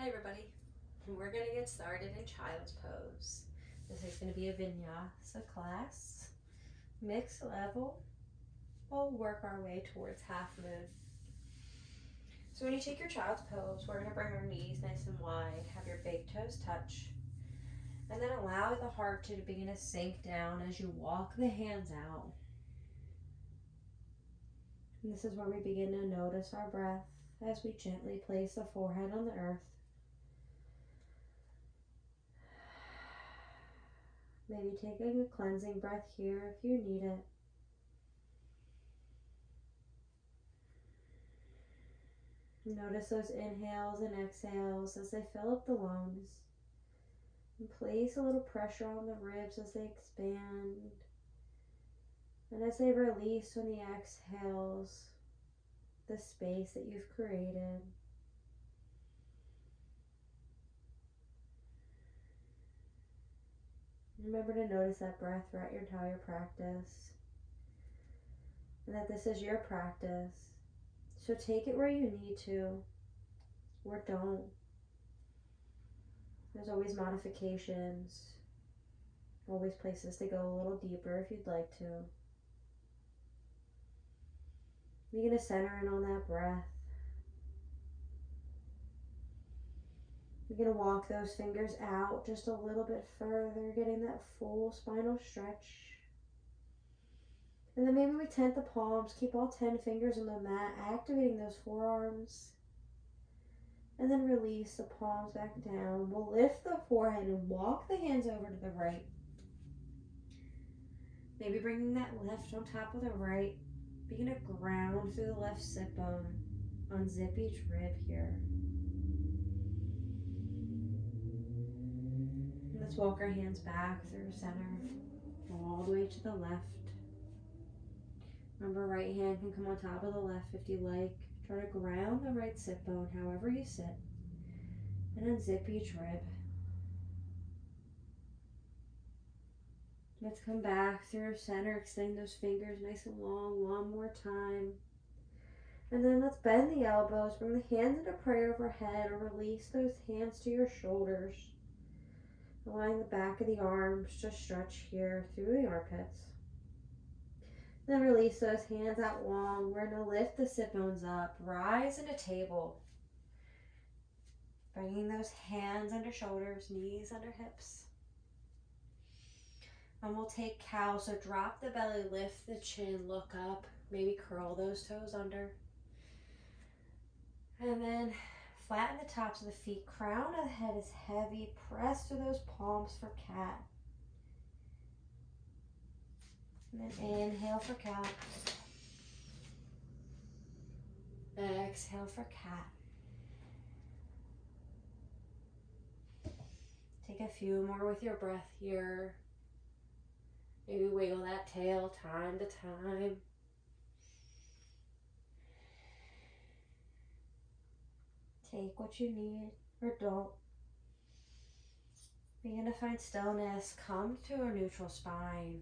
Hi everybody. We're going to get started in child's pose. This is going to be a Vinyasa class, mixed level. We'll work our way towards half moon. So when you take your child's pose, we're going to bring our knees nice and wide, have your big toes touch, and then allow the heart to begin to sink down as you walk the hands out. And this is where we begin to notice our breath as we gently place the forehead on the earth. Maybe take a cleansing breath here if you need it. Notice those inhales and exhales as they fill up the lungs. And place a little pressure on the ribs as they expand. And as they release when the exhales, the space that you've created. Remember to notice that breath throughout your entire practice. And that this is your practice. So take it where you need to, or don't. There's always modifications, always places to go a little deeper if you'd like to. Begin to center in on that breath. You're going to walk those fingers out just a little bit further, getting that full spinal stretch. And then maybe we tent the palms, keep all 10 fingers on the mat, activating those forearms. And then release the palms back down. We'll lift the forehead and walk the hands over to the right. Maybe bringing that left on top of the right. Begin to ground through the left sit bone. Unzip each rib here. Let's walk our hands back through center, all the way to the left. Remember, right hand can come on top of the left if you like. Try to ground the right sit bone however you sit. And unzip each rib. Let's come back through center, extend those fingers nice and long one more time. And then let's bend the elbows, bring the hands into prayer overhead, or release those hands to your shoulders. Allowing the back of the arms to stretch here through the armpits. Then release those hands out long. We're going to lift the sit bones up, rise into table. Bringing those hands under shoulders, knees under hips. And we'll take cow, so drop the belly, lift the chin, look up, maybe curl those toes under. And then flatten the tops of the feet, crown of the head is heavy, press to those palms for cat. And then inhale for cow. Exhale for cat. Take a few more with your breath here. Maybe wiggle that tail time to time. Take what you need or don't. Begin to find stillness. Come to a neutral spine.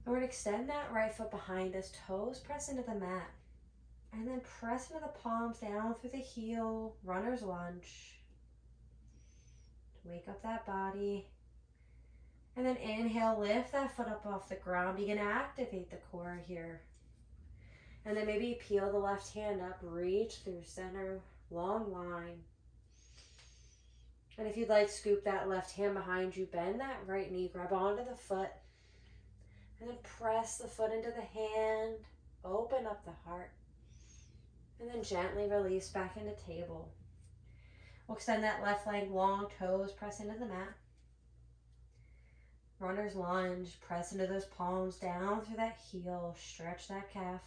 And we're going to extend that right foot behind us. Toes press into the mat. And then press into the palms down through the heel. Runner's lunge. Wake up that body. And then inhale, lift that foot up off the ground. Begin to activate the core here. And then maybe peel the left hand up, reach through center, long line. And if you'd like, scoop that left hand behind you, bend that right knee, grab onto the foot. And then press the foot into the hand, open up the heart. And then gently release back into table. We'll extend that left leg long, toes press into the mat. Runner's lunge, press into those palms down through that heel, stretch that calf.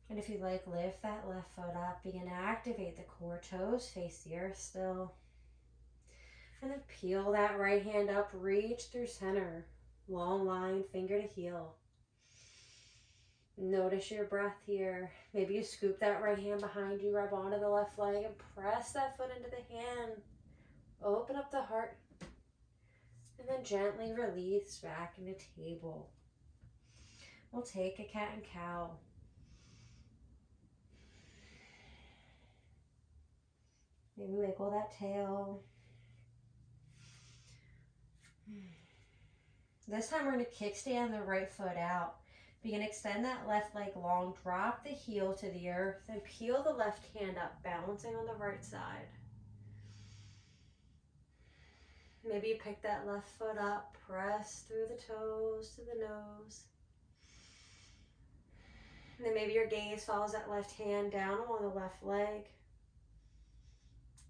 And if you like, lift that left foot up, begin to activate the core, toes face the earth still. And then peel that right hand up, reach through center, long line, finger to heel. Notice your breath here. Maybe you scoop that right hand behind you, rub onto the left leg, and press that foot into the hand. Open up the heart. And then gently release back into table. We'll take a cat and cow. Maybe wiggle that tail. This time we're going to kickstand the right foot out. Begin to extend that left leg long, drop the heel to the earth, and peel the left hand up, balancing on the right side. Maybe you pick that left foot up, press through the toes to the nose. And then maybe your gaze follows that left hand down along the left leg.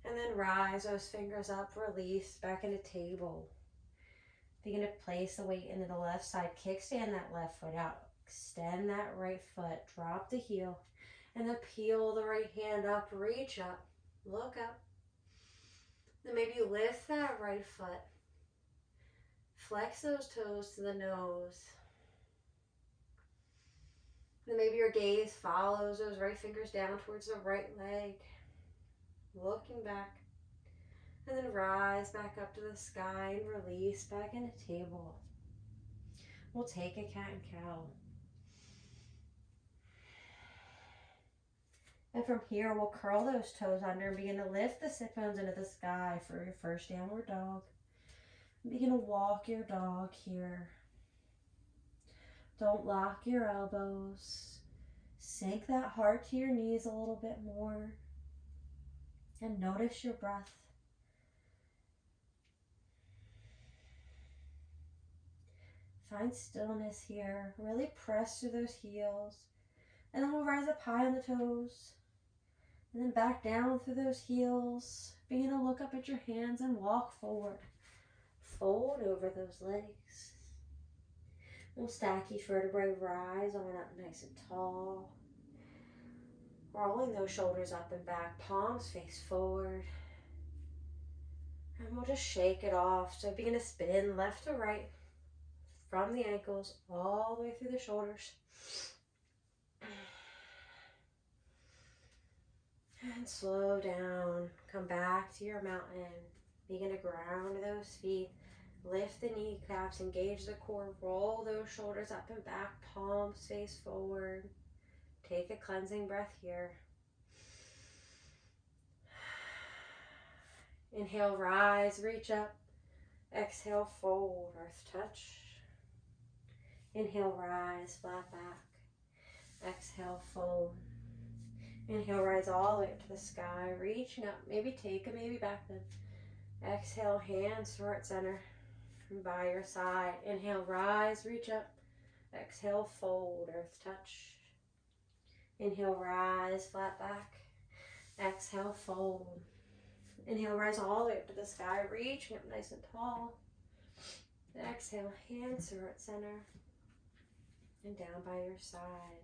And then rise those fingers up, release, back into table. Begin to place the weight into the left side, kickstand that left foot out. Extend that right foot, drop the heel, and then peel the right hand up, reach up, look up. Then maybe you lift that right foot, flex those toes to the nose. Then maybe your gaze follows those right fingers down towards the right leg, looking back. And then rise back up to the sky and release back into table. We'll take a cat and cow. And from here, we'll curl those toes under and begin to lift the sit bones into the sky for your first downward dog. Begin to walk your dog here. Don't lock your elbows. Sink that heart to your knees a little bit more. And notice your breath. Find stillness here. Really press through those heels. And then we'll rise up high on the toes. And then back down through those heels. Begin to look up at your hands and walk forward. Fold over those legs. We'll stack each vertebrae, rise on up nice and tall. Rolling those shoulders up and back, palms face forward. And we'll just shake it off. So begin to spin left to right from the ankles all the way through the shoulders. And slow down. Come back to your mountain. Begin to ground those feet. Lift the kneecaps, engage the core, roll those shoulders up and back, palms face forward. Take a cleansing breath here. Inhale, rise, reach up. Exhale, fold, earth touch. Inhale, rise, flat back. Exhale, fold. Inhale, rise all the way up to the sky, reaching up. Maybe take a baby back bend. Exhale, hands to heart center. By your side. Inhale, rise, reach up. Exhale, fold, earth touch. Inhale, rise, flat back. Exhale, fold. Inhale, rise all the way up to the sky, reaching up nice and tall. Exhale, hands to heart center. And down by your side.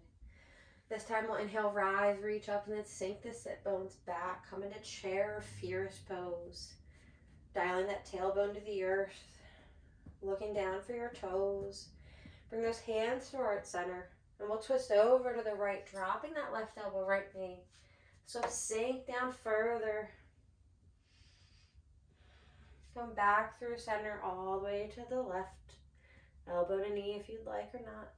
This time we'll inhale, rise, reach up, and then sink the sit bones back. Come into chair or fierce pose. Dialing that tailbone to the earth. Looking down for your toes. Bring those hands to heart center. And we'll twist over to the right, dropping that left elbow, right knee. So sink down further. Come back through center all the way to the left. Elbow to knee if you'd like or not.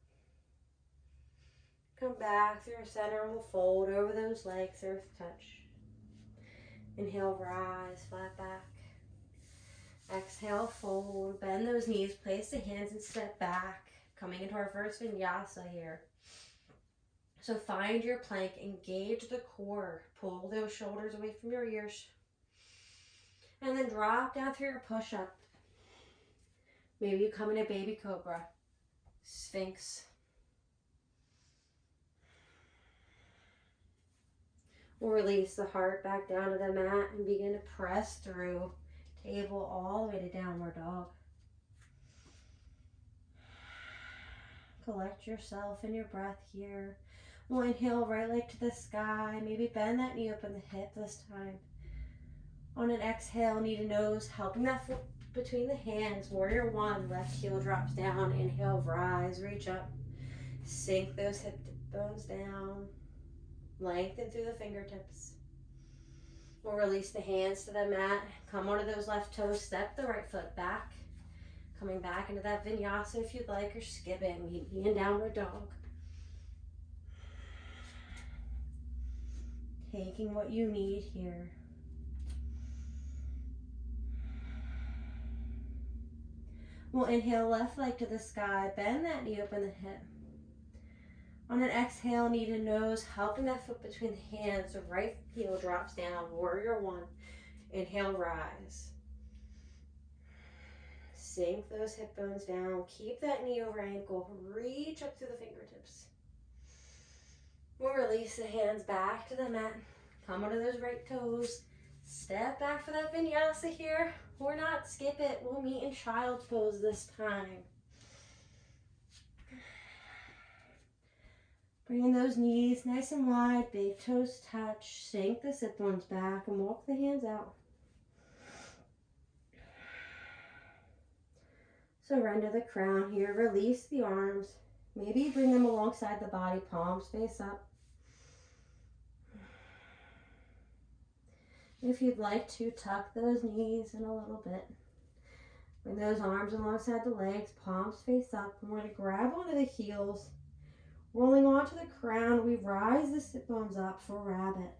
Come back through center and we'll fold over those legs, earth touch. Inhale, rise, flat back. Exhale, fold, bend those knees, place the hands and step back. Coming into our first vinyasa here. So find your plank, engage the core, pull those shoulders away from your ears. And then drop down through your push-up. Maybe you come in a baby cobra, sphinx. We'll release the heart back down to the mat and begin to press through. Table all the way to downward dog. Collect yourself and your breath here. We'll inhale, right leg to the sky. Maybe bend that knee up in the hip this time. On an exhale, knee to nose, helping that foot between the hands. Warrior one, left heel drops down. Inhale, rise, reach up. Sink those hip bones down. Lengthen through the fingertips. We'll release the hands to the mat. Come onto those left toes. Step the right foot back. Coming back into that vinyasa if you'd like, or skipping. Meet me in downward dog. Taking what you need here. We'll inhale, left leg to the sky, bend that knee, open the hip. On an exhale, knee to nose, helping that foot between the hands. The right heel drops down, warrior one. Inhale, rise. Sink those hip bones down. Keep that knee over ankle. Reach up through the fingertips. We'll release the hands back to the mat. Come onto those right toes. Step back for that vinyasa here. Or not, skip it. We'll meet in child's pose this time. Bringing those knees nice and wide, big toes touch. Sink the sit bones back and walk the hands out. Surrender the crown here. Release the arms. Maybe bring them alongside the body, palms face up. If you'd like to, tuck those knees in a little bit. Bring those arms alongside the legs, palms face up. And we're going to grab onto the heels. Rolling onto the crown, we rise the sit bones up for rabbit.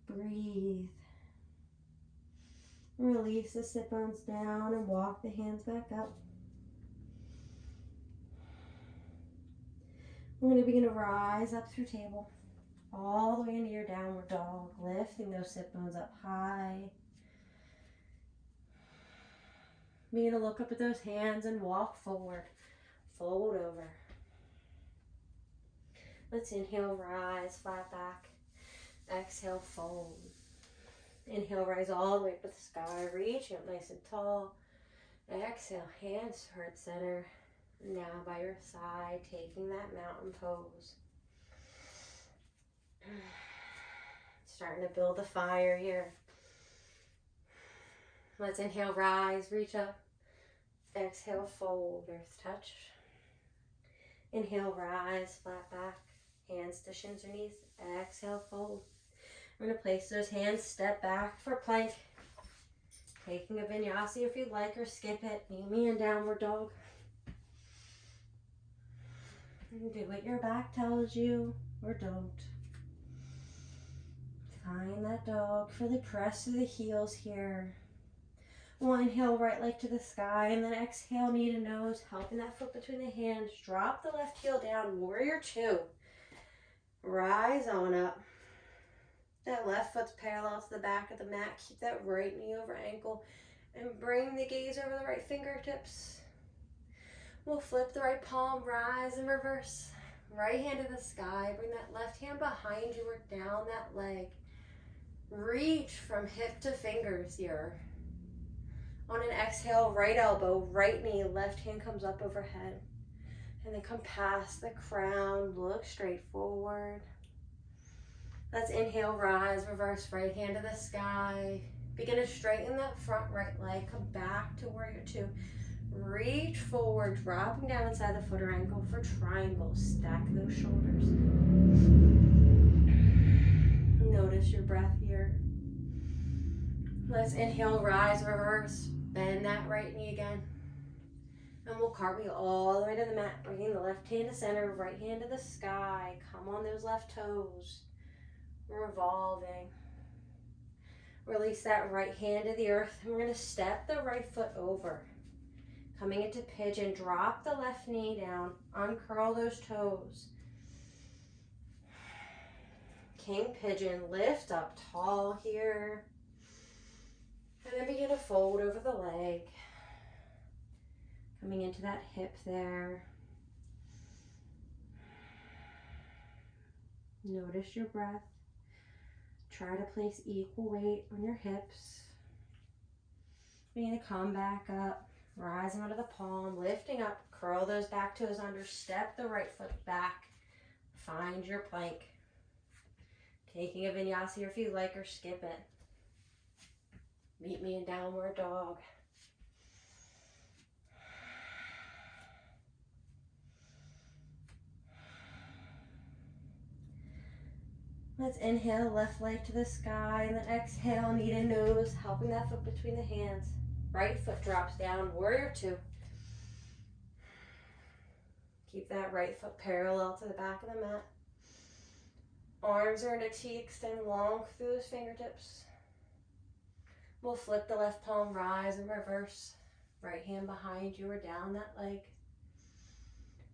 Breathe. Release the sit bones down and walk the hands back up. We're going to begin to rise up through table, all the way into your downward dog, lifting those sit bones up high. Begin to look up at those hands and walk forward, fold over. Let's inhale, rise, flat back. Exhale, fold. Inhale, rise all the way up to the sky. Reach up nice and tall. Exhale, hands to heart center. Now by your side, taking that mountain pose. Starting to build the fire here. Let's inhale, rise, reach up. Exhale, fold, earth touch. Inhale, rise, flat back. Hands to shins or knees. Exhale, fold. We're going to place those hands, step back for plank. Taking a vinyasa if you'd like, or skip it. Meet me in downward dog. And do what your back tells you, or don't. Find that dog for the press of the heels here. We'll inhale, right leg to the sky, and then exhale, knee to nose, helping that foot between the hands. Drop the left heel down, warrior two. Rise on up. That left foot's parallel to the back of the mat. Keep that right knee over ankle and bring the gaze over the right fingertips. We'll flip the right palm, rise and reverse. Right hand to the sky. Bring that left hand behind you, work down that leg. Reach from hip to fingers here. On an exhale, right elbow, right knee, left hand comes up overhead. And then come past the crown, look straight forward. Let's inhale, rise, reverse, right hand to the sky. Begin to straighten that front right leg, come back to warrior two. Reach forward, dropping down inside the foot or ankle for triangle. Stack those shoulders. Notice your breath here. Let's inhale, rise, reverse, bend that right knee again. And we'll cartwheel all the way to the mat, bringing the left hand to center, right hand to the sky. Come on those left toes. Revolving. Release that right hand to the earth. And we're going to step the right foot over. Coming into pigeon, drop the left knee down, uncurl those toes. King pigeon, lift up tall here. And then begin to fold over the leg. Coming into that hip there. Notice your breath. Try to place equal weight on your hips. Begin to come back up. Rising onto the palm, lifting up, curl those back toes under, step the right foot back, find your plank. Taking a vinyasa here if you like, or skip it. Meet me in downward dog. Let's inhale, left leg to the sky, and then exhale, knee to nose, helping that foot between the hands. Right foot drops down, warrior two. Keep that right foot parallel to the back of the mat. Arms are in a T, extend long through those fingertips. We'll flip the left palm, rise and reverse. Right hand behind you or down that leg.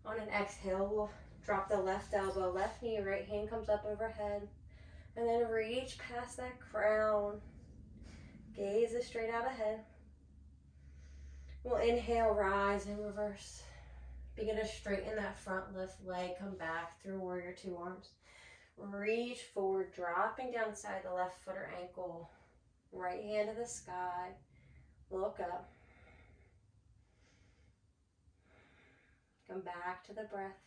On an exhale, we'll drop the left elbow, left knee, right hand comes up overhead. And then reach past that crown. Gaze is straight out ahead. We'll inhale, rise and reverse. Begin to straighten that front left leg. Come back through warrior two arms. Reach forward, dropping down inside the left foot or ankle. Right hand to the sky. Look up. Come back to the breath.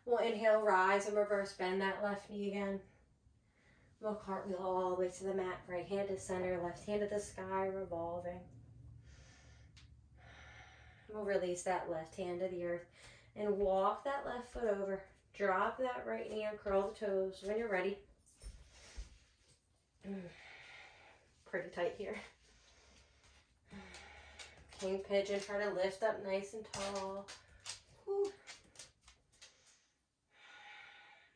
We'll inhale, rise and reverse. Bend that left knee again. We'll cartwheel all the way to the mat. Right hand to center, left hand to the sky, revolving. We'll release that left hand to the earth and walk that left foot over. Drop that right knee and curl the toes when you're ready. Pretty tight here. King pigeon, try to lift up nice and tall. Whew.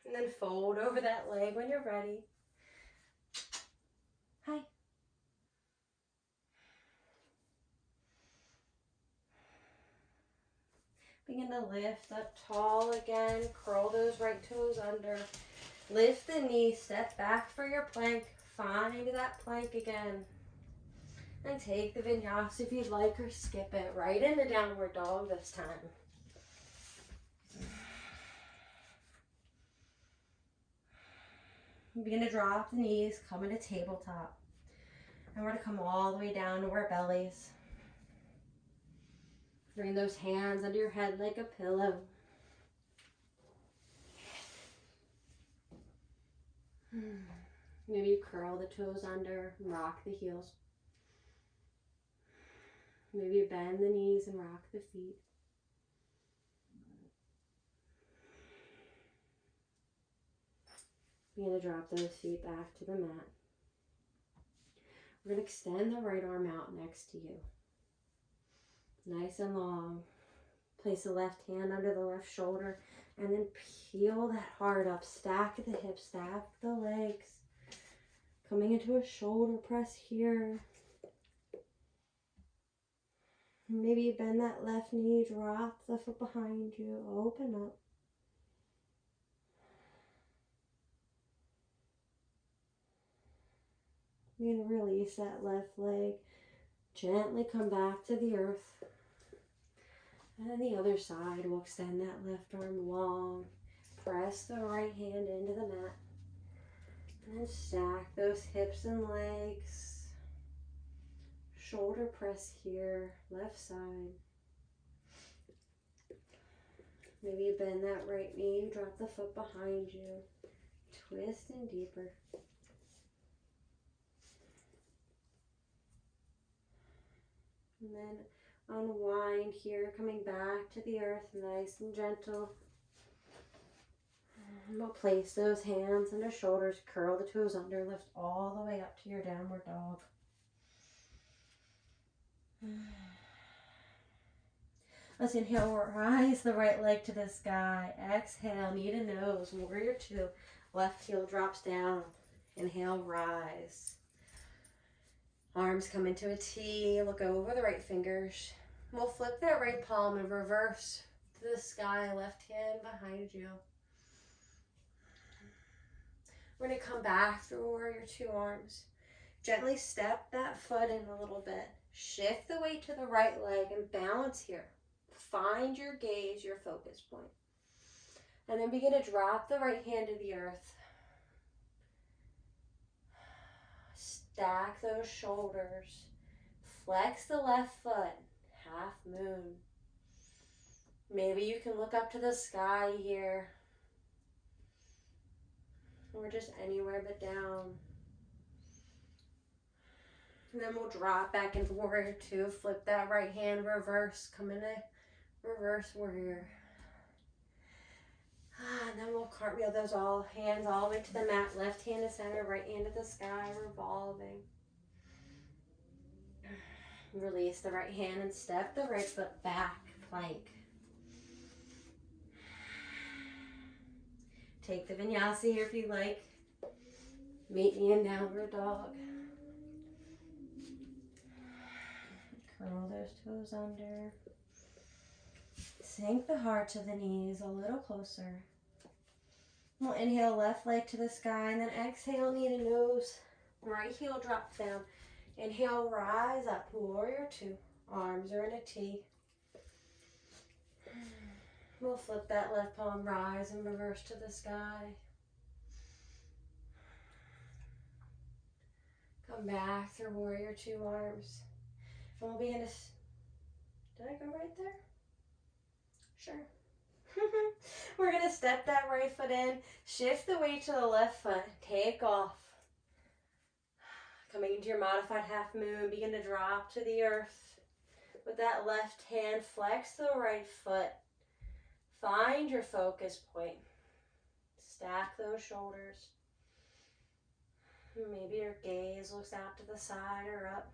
And then fold over that leg when you're ready. Hi. Begin to lift up tall again. Curl those right toes under. Lift the knee. Step back for your plank. Find that plank again. And take the vinyasa if you'd like, or skip it. Right into downward dog this time. Begin to drop the knees. Come into tabletop. And we're going to come all the way down to our bellies. Bring those hands under your head like a pillow. Maybe you curl the toes under and rock the heels. Maybe you bend the knees and rock the feet. Begin to drop those feet back to the mat. We're going to extend the right arm out next to you. Nice and long. Place the left hand under the left shoulder and then peel that heart up. Stack the hips, stack the legs. Coming into a shoulder press here. Maybe you bend that left knee, drop the foot behind you, open up. You're going to release that left leg. Gently come back to the earth. And then the other side, we'll extend that left arm long. Press the right hand into the mat. And then stack those hips and legs. Shoulder press here, left side. Maybe you bend that right knee, drop the foot behind you. Twist in deeper. And then unwind here, coming back to the earth, nice and gentle. And we'll place those hands under shoulders, curl the toes under, lift all the way up to your downward dog. Let's inhale, rise the right leg to the sky. Exhale, knee to nose, warrior two. Left heel drops down. Inhale, rise. Arms come into a T, look over the right fingers. We'll flip that right palm and reverse to the sky, left hand behind you. We're going to come back through warrior two arms. Gently step that foot in a little bit. Shift the weight to the right leg and balance here. Find your gaze, your focus point. And then begin to drop the right hand to the earth. Stack those shoulders. Flex the left foot. Half moon. Maybe you can look up to the sky here. Or just anywhere but down. And then we'll drop back into warrior two. Flip that right hand, reverse. Come into reverse warrior. And then we'll cartwheel those hands all the way to the mat. Left hand to center, right hand to the sky, revolving. Release the right hand and step the right foot back, plank. Take the vinyasa here if you like. Meet me in downward dog. Curl those toes under. Sink the heart to the knees a little closer. We'll inhale left leg to the sky and then exhale knee to nose. Right heel drops down. Inhale, rise up, warrior two. Arms are in a T. We'll flip that left palm, rise and reverse to the sky. Come back through warrior two arms. And we'll begin to, did I go right there? Sure. We're going to step that right foot in, shift the weight to the left foot, take off. Coming into your modified half moon, begin to drop to the earth. With that left hand, flex the right foot. Find your focus point. Stack those shoulders. Maybe your gaze looks out to the side or up.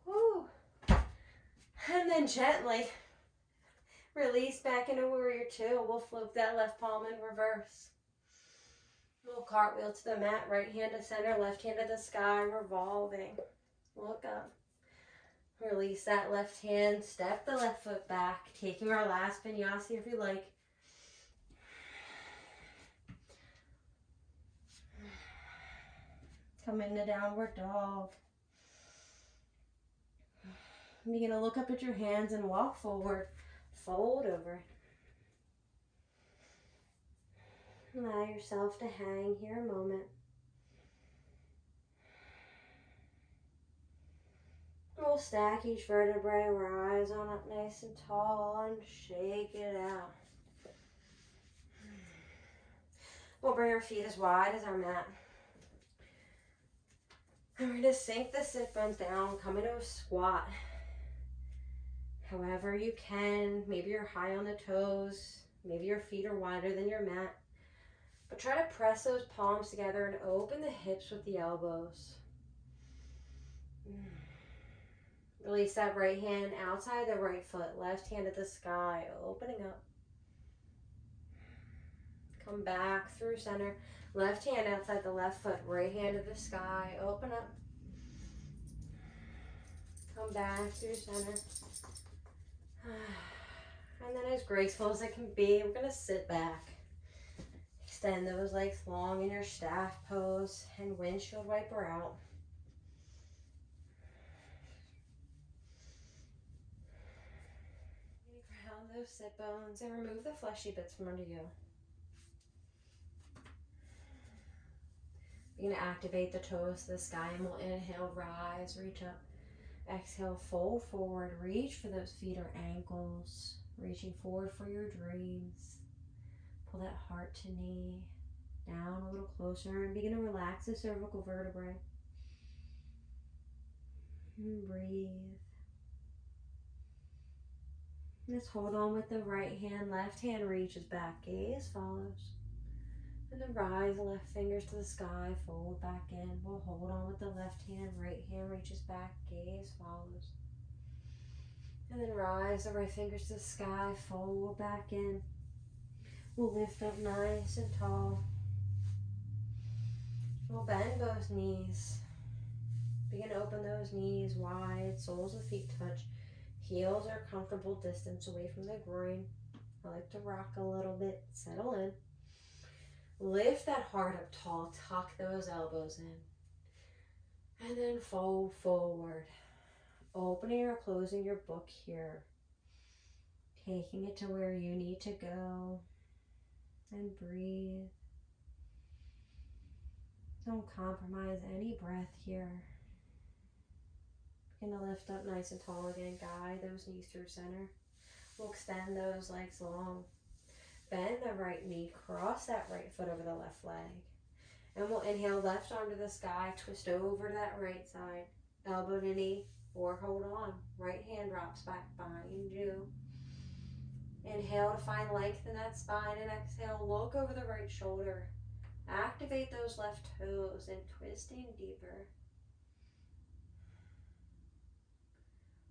Woo. And then gently release back into warrior two. We'll flip that left palm in reverse. We'll cartwheel to the mat, right hand to center, left hand to the sky, revolving. Look up. Release that left hand, step the left foot back, taking our last vinyasa if you like. Come into downward dog. Begin to look up at your hands and walk forward. Fold over. Allow yourself to hang here a moment. We'll stack each vertebrae, rise on up nice and tall and shake it out. We'll bring our feet as wide as our mat. And we're going to sink the sit bones down, come into a squat. However you can, maybe you're high on the toes, maybe your feet are wider than your mat. But try to press those palms together and open the hips with the elbows. Release that right hand outside the right foot, left hand at the sky, opening up. Come back through center, left hand outside the left foot, right hand to the sky, open up. Come back through center. And then as graceful as it can be, we're gonna sit back. Extend those legs long in your staff pose and windshield wiper out. Ground those sit bones and remove the fleshy bits from under you. You're going to activate the toes to the sky and we'll inhale, rise, reach up. Exhale, fold forward, reach for those feet or ankles, reaching forward for your dreams. Pull that heart to knee down a little closer and begin to relax the cervical vertebrae. And breathe. Let's hold on with the right hand, left hand reaches back, gaze follows. And then rise the left fingers to the sky, fold back in. We'll hold on with the left hand, right hand reaches back, gaze follows. And then rise the right fingers to the sky, fold back in. We'll lift up nice and tall. We'll bend those knees. Begin to open those knees wide, soles of feet touch. Heels are comfortable distance away from the groin. I like to rock a little bit, settle in. Lift that heart up tall, tuck those elbows in. And then fold forward. Opening or closing your book here. Taking it to where you need to go. And breathe. Don't compromise any breath here. Gonna lift up nice and tall again. Guide those knees through center. We'll extend those legs long. Bend the right knee. Cross that right foot over the left leg. And we'll inhale, left arm to the sky. Twist over to that right side. Elbow to knee. Or hold on. Right hand drops back behind you. Inhale to find length in that spine. And exhale, look over the right shoulder. Activate those left toes and twisting deeper.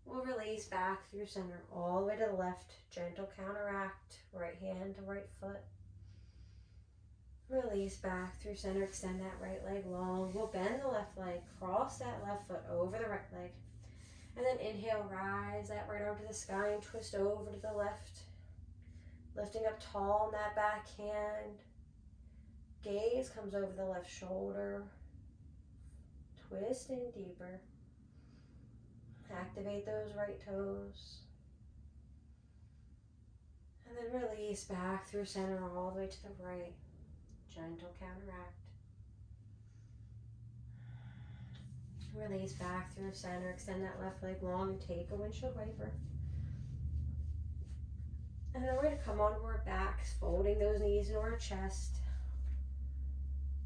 We'll release back through center, all the way to the left. Gentle counteract, right hand to right foot. Release back through center. Extend that right leg long. We'll bend the left leg. Cross that left foot over the right leg. And then inhale, rise that right arm to the sky and twist over to the left. Lifting up tall on that back hand. Gaze comes over the left shoulder. Twisting deeper. Activate those right toes. And then release back through center all the way to the right. Gentle counteract. Release back through center. Extend that left leg long and take a windshield wiper. And then we're going to come onto our backs, folding those knees into our chest.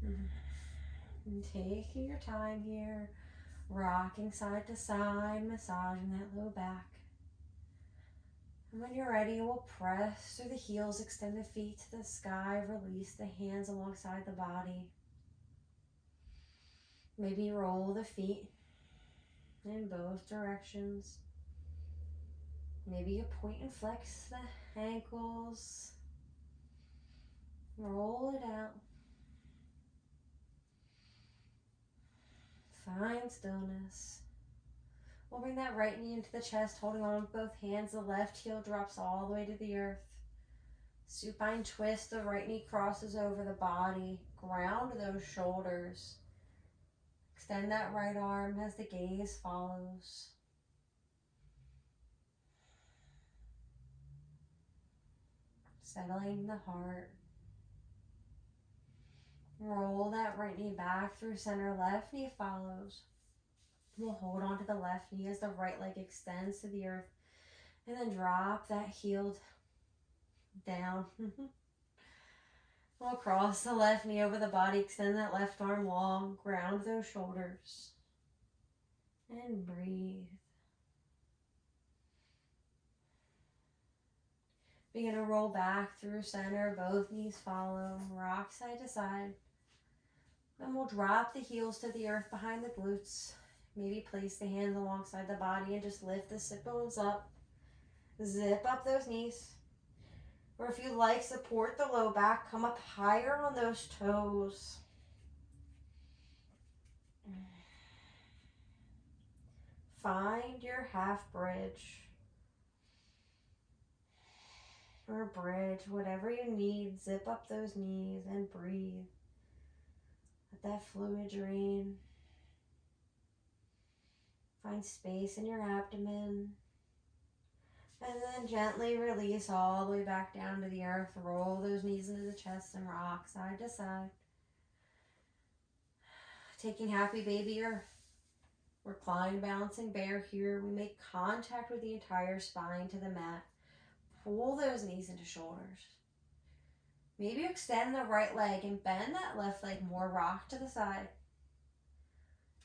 And taking your time here, rocking side to side, massaging that low back. And when you're ready, we'll press through the heels, extend the feet to the sky, release the hands alongside the body. Maybe roll the feet in both directions. Maybe you point and flex the ankles. Roll it out. Find stillness. We'll bring that right knee into the chest, holding on with both hands. The left heel drops all the way to the earth. Supine twist, the right knee crosses over the body. Ground those shoulders. Extend that right arm as the gaze follows. Settling the heart. Roll that right knee back through center, left knee follows. We'll hold on to the left knee as the right leg extends to the earth. And then drop that heel down. We'll cross the left knee over the body, extend that left arm long, ground those shoulders. And breathe. Begin to roll back through center, both knees follow, rock side to side. Then we'll drop the heels to the earth behind the glutes. Maybe place the hands alongside the body and just lift the sit bones up. Zip up those knees. Or if you like, support the low back, come up higher on those toes. Find your half bridge. Or bridge, whatever you need. Zip up those knees and breathe. Let that fluid drain. Find space in your abdomen. And then gently release all the way back down to the earth. Roll those knees into the chest and rock side to side. Taking happy baby or recline balancing bear here. We make contact with the entire spine to the mat. Pull those knees into shoulders. Maybe extend the right leg and bend that left leg more. Rock to the side.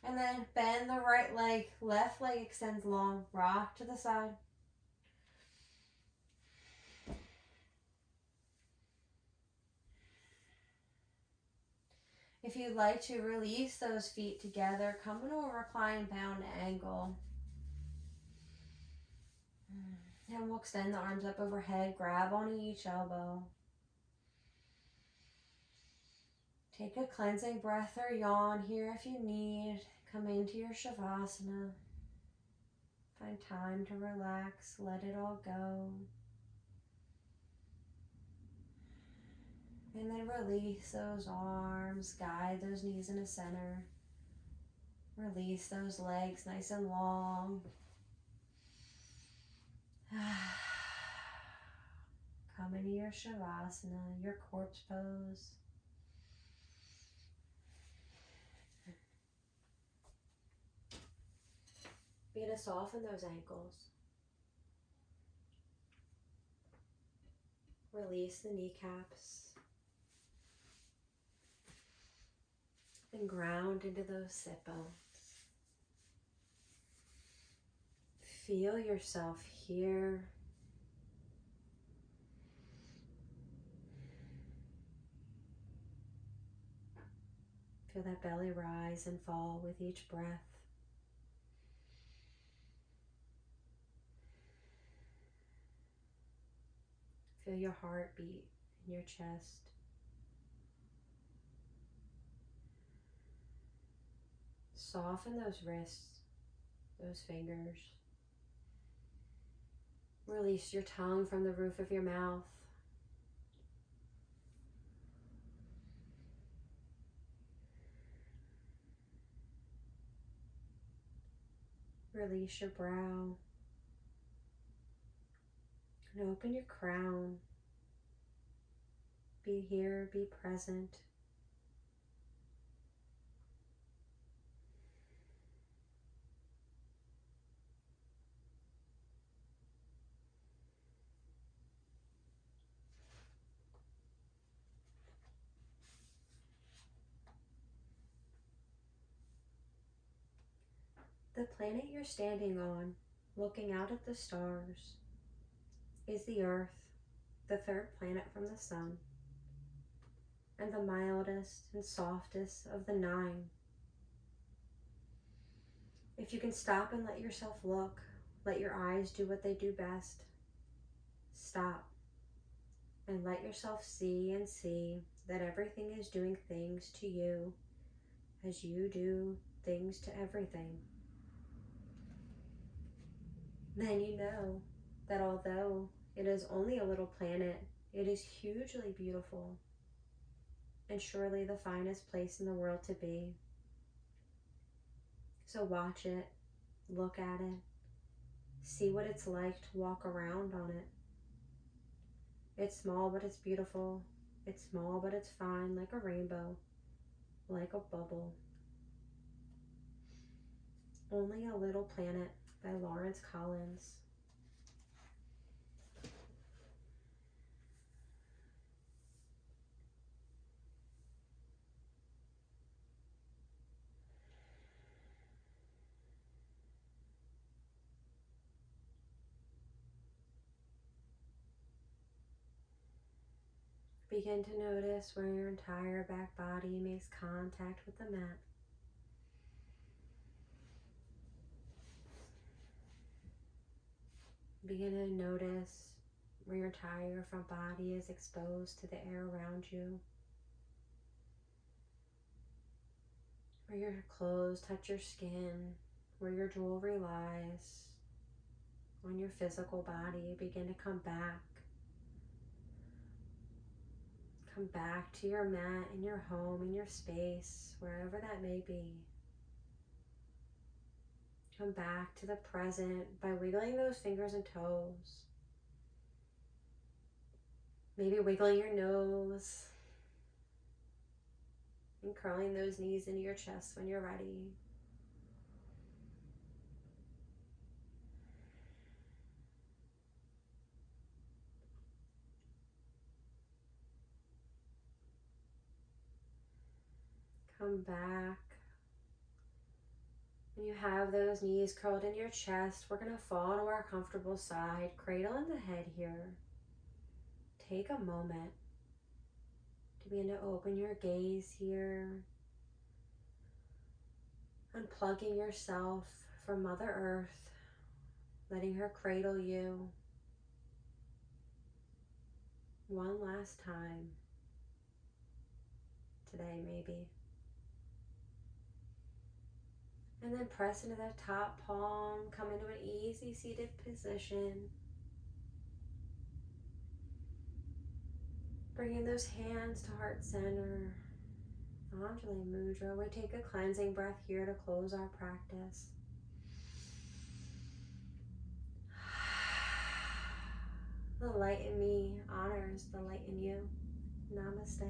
And then bend the right leg. Left leg extends long. Rock to the side. If you'd like to release those feet together, come into a recline bound angle. And we'll extend the arms up overhead, grab on each elbow. Take a cleansing breath or yawn here if you need. Come into your Shavasana. Find time to relax, let it all go. And then release those arms, guide those knees into center. Release those legs nice and long. Come into your Shavasana, your corpse pose. Begin to soften those ankles. Release the kneecaps. And ground into those sit bones. Feel yourself here. Feel that belly rise and fall with each breath. Feel your heart beat in your chest. Soften those wrists, those fingers. Release your tongue from the roof of your mouth. Release your brow. And open your crown. Be here, be present. The planet you're standing on, looking out at the stars, is the Earth, the third planet from the sun, and the mildest and softest of the 9. If you can stop and let yourself look, let your eyes do what they do best. Stop and let yourself see that everything is doing things to you as you do things to everything. Then you know that although it is only a little planet, it is hugely beautiful and surely the finest place in the world to be. So watch it, look at it, see what it's like to walk around on it. It's small, but it's beautiful. It's small, but it's fine, like a rainbow, like a bubble. Only a Little Planet by Lawrence Collins. Begin to notice where your entire back body makes contact with the mat. Begin to notice where your entire front body is exposed to the air around you. Where your clothes touch your skin, where your jewelry lies on your physical body. Begin to come back. Come back to your mat in your home, in your space, wherever that may be. Come back to the present by wiggling those fingers and toes. Maybe wiggling your nose and curling those knees into your chest when you're ready. Come back. When you have those knees curled in your chest, we're going to fall to our comfortable side, cradle in the head here. Take a moment to begin to open your gaze here, unplugging yourself from Mother Earth, letting her cradle you one last time, today maybe. And then press into that top palm, come into an easy seated position. Bringing those hands to heart center. Anjali Mudra. We take a cleansing breath here to close our practice. The light in me honors the light in you. Namaste.